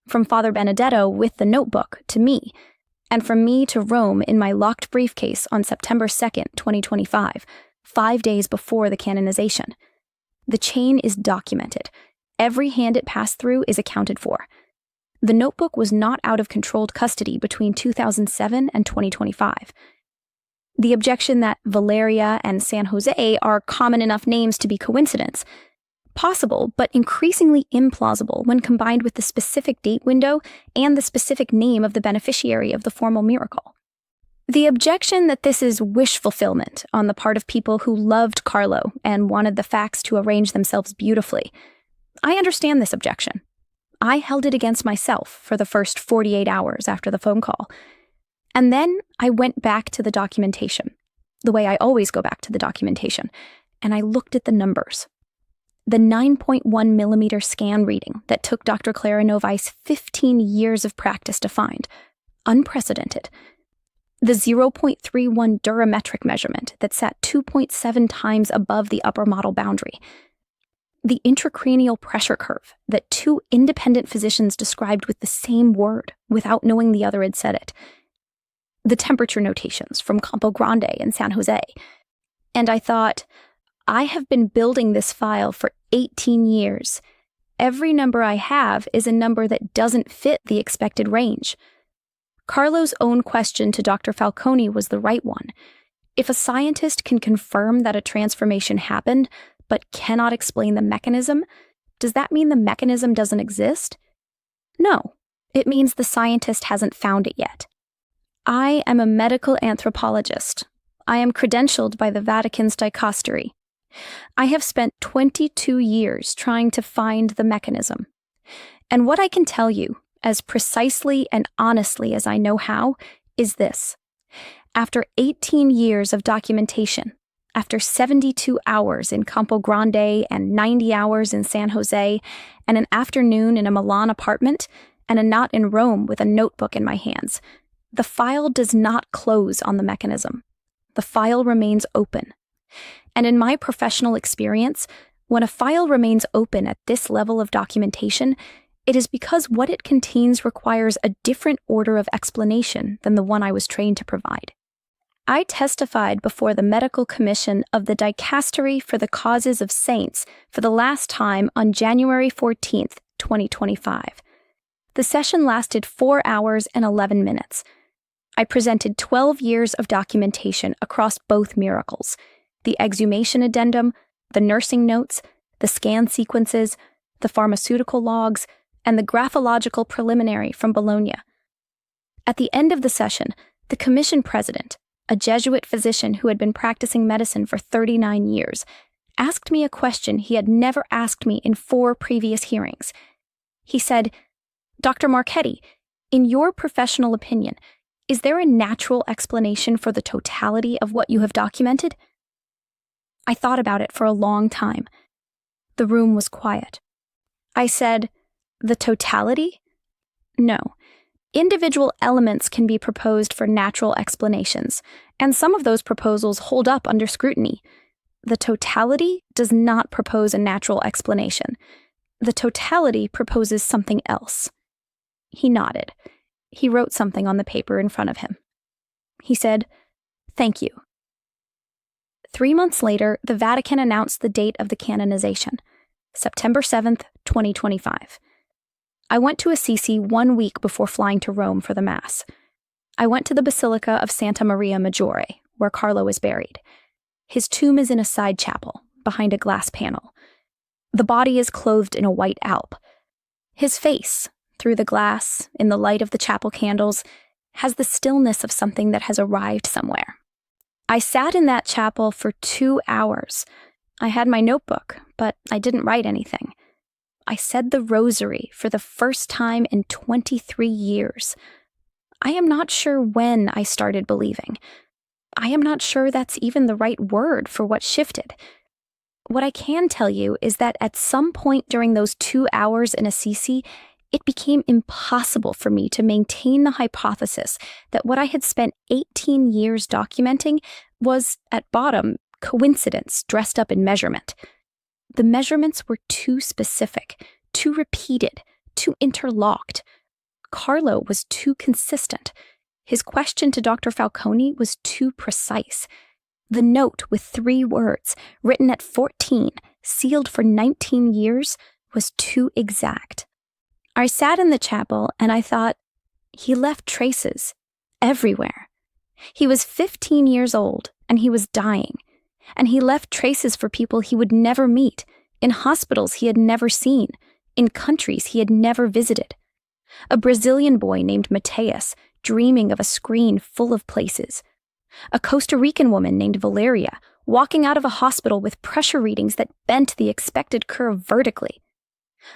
from Father Benedetto with the notebook to me, and from me to Rome in my locked briefcase on September 2nd, 2025, 5 days before the canonization. The chain is documented. Every hand it passed through is accounted for. The notebook was not out of controlled custody between 2007 and 2025. The objection that Valeria and San Jose are common enough names to be coincidence. Possible, but increasingly implausible when combined with the specific date window and the specific name of the beneficiary of the formal miracle. The objection that this is wish fulfillment on the part of people who loved Carlo and wanted the facts to arrange themselves beautifully. I understand this objection. I held it against myself for the first 48 hours after the phone call. And then I went back to the documentation, the way I always go back to the documentation, and I looked at the numbers. The 9.1 millimeter scan reading that took Dr. Clara Novice 15 years of practice to find. Unprecedented. The 0.31 durametric measurement that sat 2.7 times above the upper model boundary. The intracranial pressure curve that 2 independent physicians described with the same word without knowing the other had said it. The temperature notations from Campo Grande and San Jose. And I thought, I have been building this file for 18 years. Every number I have is a number that doesn't fit the expected range. Carlo's own question to Dr. Falcone was the right one. If a scientist can confirm that a transformation happened, but cannot explain the mechanism, does that mean the mechanism doesn't exist? No, it means the scientist hasn't found it yet. I am a medical anthropologist. I am credentialed by the Vatican's dicastery. I have spent 22 years trying to find the mechanism. And what I can tell you, as precisely and honestly as I know how, is this. After 18 years of documentation, after 72 hours in Campo Grande and 90 hours in San Jose, and an afternoon in a Milan apartment, and a knot in Rome with a notebook in my hands, the file does not close on the mechanism. The file remains open. And in my professional experience, when a file remains open at this level of documentation, it is because what it contains requires a different order of explanation than the one I was trained to provide. I testified before the Medical Commission of the Dicastery for the Causes of Saints for the last time on January 14th, 2025. The session lasted 4 hours and 11 minutes. I presented 12 years of documentation across both miracles, the exhumation addendum, the nursing notes, the scan sequences, the pharmaceutical logs, and the graphological preliminary from Bologna. At the end of the session, the commission president, a Jesuit physician who had been practicing medicine for 39 years, asked me a question he had never asked me in 4 previous hearings. He said, "Dr. Marchetti, in your professional opinion, is there a natural explanation for the totality of what you have documented?" I thought about it for a long time. The room was quiet. I said, "The totality? No. Individual elements can be proposed for natural explanations, and some of those proposals hold up under scrutiny. The totality does not propose a natural explanation. The totality proposes something else." He nodded. He wrote something on the paper in front of him. He said, "Thank you." 3 months later, the Vatican announced the date of the canonization, September 7th, 2025. I went to Assisi 1 week before flying to Rome for the Mass. I went to the Basilica of Santa Maria Maggiore, where Carlo is buried. His tomb is in a side chapel, behind a glass panel. The body is clothed in a white alb. His face, through the glass, in the light of the chapel candles, has the stillness of something that has arrived somewhere. I sat in that chapel for 2 hours. I had my notebook, but I didn't write anything. I said the rosary for the first time in 23 years. I am not sure when I started believing. I am not sure that's even the right word for what shifted. What I can tell you is that at some point during those 2 hours in Assisi, It became impossible for me to maintain the hypothesis that what I had spent 18 years documenting was, at bottom, coincidence dressed up in measurement. The measurements were too specific, too repeated, too interlocked. Carlo was too consistent. His question to Dr. Falconi was too precise. The note with 3 words, written at 14, sealed for 19 years, was too exact. I sat in the chapel and I thought, he left traces everywhere. He was 15 years old and he was dying. And he left traces for people he would never meet, in hospitals he had never seen, in countries he had never visited. A Brazilian boy named Mateus, dreaming of a screen full of places. A Costa Rican woman named Valeria, walking out of a hospital with pressure readings that bent the expected curve vertically.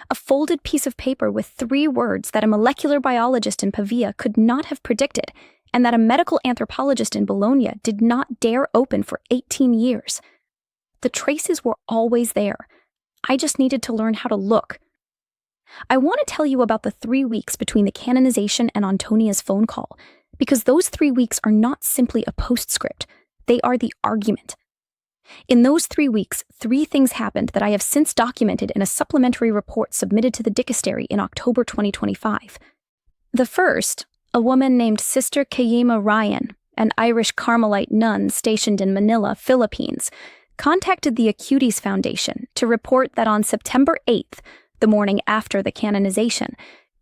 A folded piece of paper with 3 words that a molecular biologist in Pavia could not have predicted, and that a medical anthropologist in Bologna did not dare open for 18 years. The traces were always there. I just needed to learn how to look. I want to tell you about the 3 weeks between the canonization and Antonia's phone call, because those 3 weeks are not simply a postscript. They are the argument. In those 3 weeks, 3 things happened that I have since documented in a supplementary report submitted to the Dicastery in October 2025. The first, a woman named Sister Kayima Ryan, an Irish Carmelite nun stationed in Manila, Philippines, contacted the Acutis Foundation to report that on September 8th, the morning after the canonization,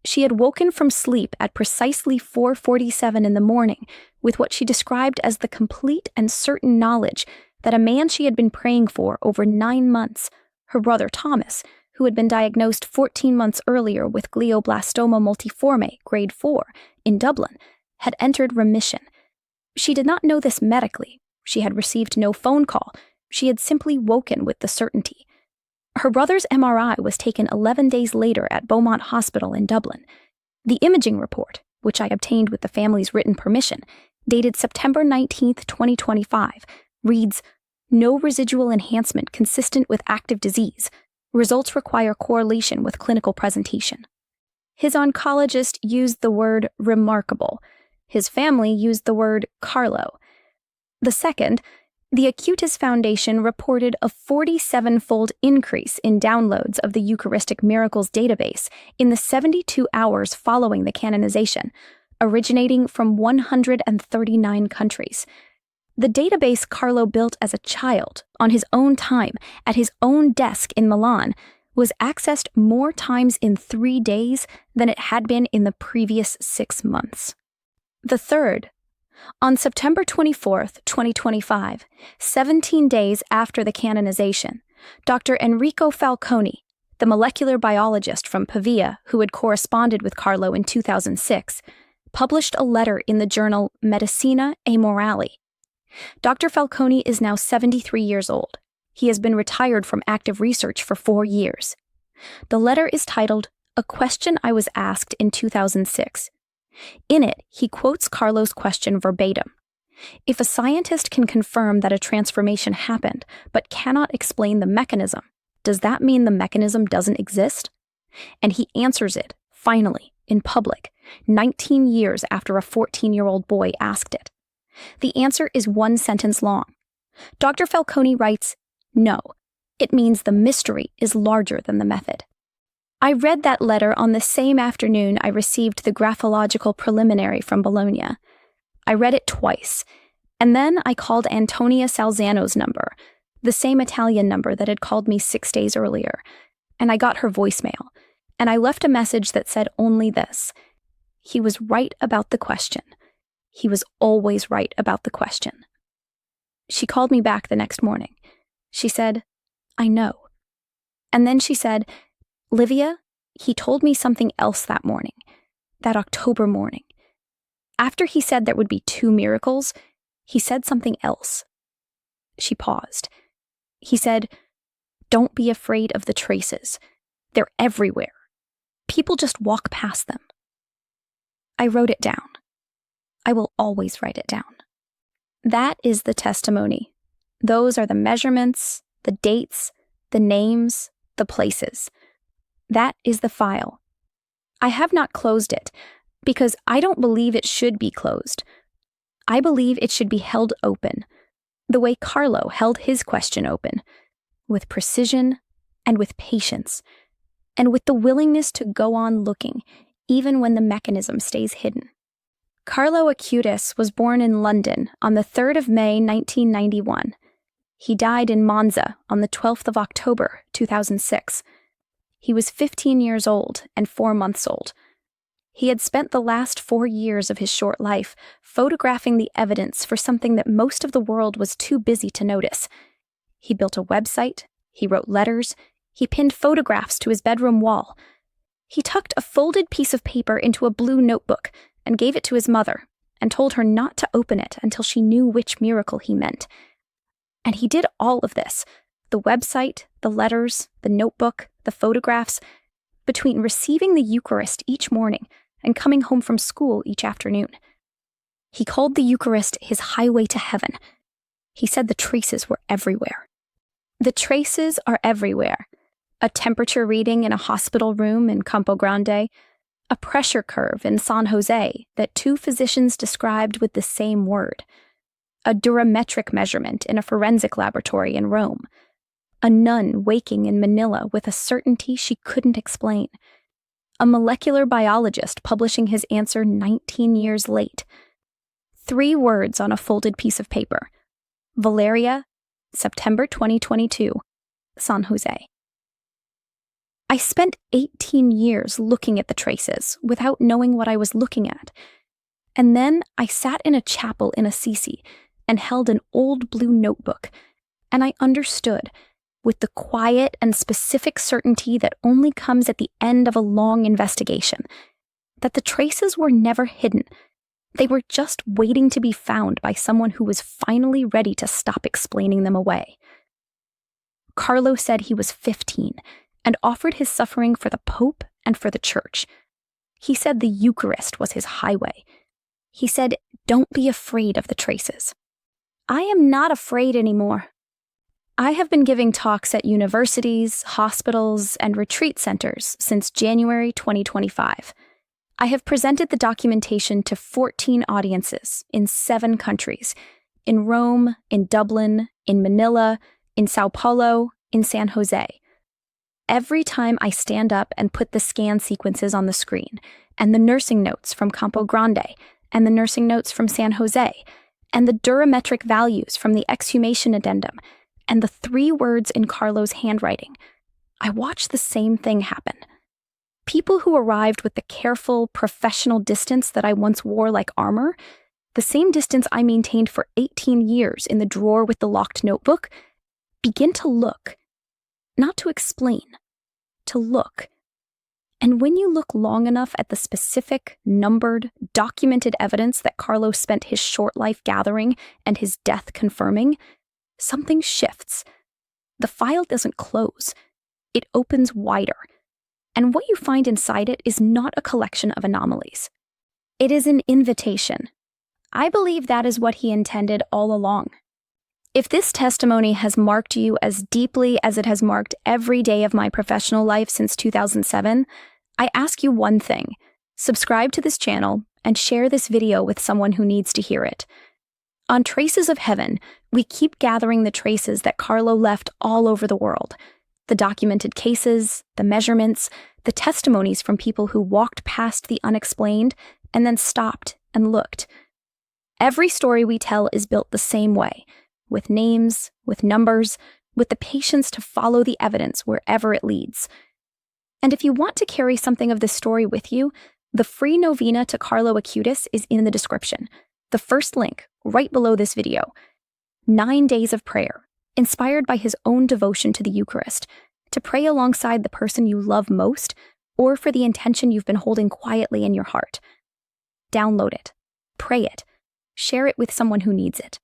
she had woken from sleep at precisely 4:47 in the morning with what she described as the complete and certain knowledge that a man she had been praying for over 9 months, her brother Thomas, who had been diagnosed 14 months earlier with glioblastoma multiforme, grade 4, in Dublin, had entered remission. She did not know this medically. She had received no phone call. She had simply woken with the certainty. Her brother's MRI was taken 11 days later at Beaumont Hospital in Dublin. The imaging report, which I obtained with the family's written permission, dated September 19, 2025, reads, "No residual enhancement consistent with active disease. Results require correlation with clinical presentation." His oncologist used the word remarkable. His family used the word Carlo. The second, the Acutis Foundation reported a 47-fold increase in downloads of the Eucharistic Miracles database in the 72 hours following the canonization, originating from 139 countries. The database Carlo built as a child, on his own time, at his own desk in Milan, was accessed more times in 3 days than it had been in the previous 6 months. The third, on September 24, 2025, 17 days after the canonization, Dr. Enrico Falconi, the molecular biologist from Pavia who had corresponded with Carlo in 2006, published a letter in the journal Medicina e Morali. Dr. Falconi is now 73 years old. He has been retired from active research for 4 years. The letter is titled, "A Question I Was Asked in 2006. In it, he quotes Carlo's question verbatim. If a scientist can confirm that a transformation happened, but cannot explain the mechanism, does that mean the mechanism doesn't exist? And he answers it, finally, in public, 19 years after a 14-year-old boy asked it. The answer is 1 sentence long. Dr. Falconi writes, "No, it means the mystery is larger than the method." I read that letter on the same afternoon I received the graphological preliminary from Bologna. I read it twice, and then I called Antonia Salzano's number, the same Italian number that had called me 6 days earlier, and I got her voicemail, and I left a message that said only this: he was right about the question. He was always right about the question. She called me back the next morning. She said, "I know." And then she said, "Livia, he told me something else that morning, that October morning. After he said there would be 2 miracles, he said something else." She paused. He said, "Don't be afraid of the traces. They're everywhere. People just walk past them." I wrote it down. I will always write it down. That is the testimony. Those are the measurements, the dates, the names, the places. That is the file. I have not closed it, because I don't believe it should be closed. I believe it should be held open, the way Carlo held his question open, with precision and with patience, and with the willingness to go on looking, even when the mechanism stays hidden. Carlo Acutis was born in London on the 3rd of May, 1991. He died in Monza on the 12th of October, 2006. He was 15 years old and 4 months old. He had spent the last 4 years of his short life photographing the evidence for something that most of the world was too busy to notice. He built a website, he wrote letters, he pinned photographs to his bedroom wall. He tucked a folded piece of paper into a blue notebook and gave it to his mother and told her not to open it until she knew which miracle he meant. And he did all of this, the website, the letters, the notebook, the photographs, between receiving the Eucharist each morning and coming home from school each afternoon. He called the Eucharist his highway to heaven. He said the traces were everywhere. The traces are everywhere. A temperature reading in a hospital room in Campo Grande, a pressure curve in San Jose that 2 physicians described with the same word, a durometric measurement in a forensic laboratory in Rome, a nun waking in Manila with a certainty she couldn't explain, a molecular biologist publishing his answer 19 years late. 3 words on a folded piece of paper. Valeria, September 2022, San Jose. I spent 18 years looking at the traces without knowing what I was looking at. And then I sat in a chapel in Assisi and held an old blue notebook, and I understood, with the quiet and specific certainty that only comes at the end of a long investigation, that the traces were never hidden. They were just waiting to be found by someone who was finally ready to stop explaining them away. Carlo said he was 15 and offered his suffering for the Pope and for the Church. He said the Eucharist was his highway. He said, "Don't be afraid of the traces." I am not afraid anymore. I have been giving talks at universities, hospitals, and retreat centers since January 2025. I have presented the documentation to 14 audiences in 7 countries, in Rome, in Dublin, in Manila, in Sao Paulo, in San Jose. Every time I stand up and put the scan sequences on the screen, and the nursing notes from Campo Grande, and the nursing notes from San Jose, and the durometric values from the exhumation addendum, and the 3 words in Carlo's handwriting, I watch the same thing happen. People who arrived with the careful, professional distance that I once wore like armor, the same distance I maintained for 18 years in the drawer with the locked notebook, begin to look, not to explain, to look. And when you look long enough at the specific, numbered, documented evidence that Carlo spent his short life gathering and his death confirming, something shifts. The file doesn't close. It opens wider. And what you find inside it is not a collection of anomalies. It is an invitation. I believe that is what he intended all along. If this testimony has marked you as deeply as it has marked every day of my professional life since 2007, I ask you one thing: subscribe to this channel and share this video with someone who needs to hear it. On Traces of Heaven, we keep gathering the traces that Carlo left all over the world. The documented cases, the measurements, the testimonies from people who walked past the unexplained and then stopped and looked. Every story we tell is built the same way, with names, with numbers, with the patience to follow the evidence wherever it leads. And if you want to carry something of this story with you, the free novena to Carlo Acutis is in the description. The first link, right below this video. 9 days of prayer, inspired by his own devotion to the Eucharist, to pray alongside the person you love most, or for the intention you've been holding quietly in your heart. Download it, pray it, share it with someone who needs it.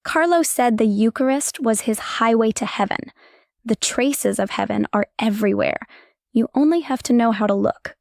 Carlo said the Eucharist was his highway to heaven. The traces of heaven are everywhere. You only have to know how to look.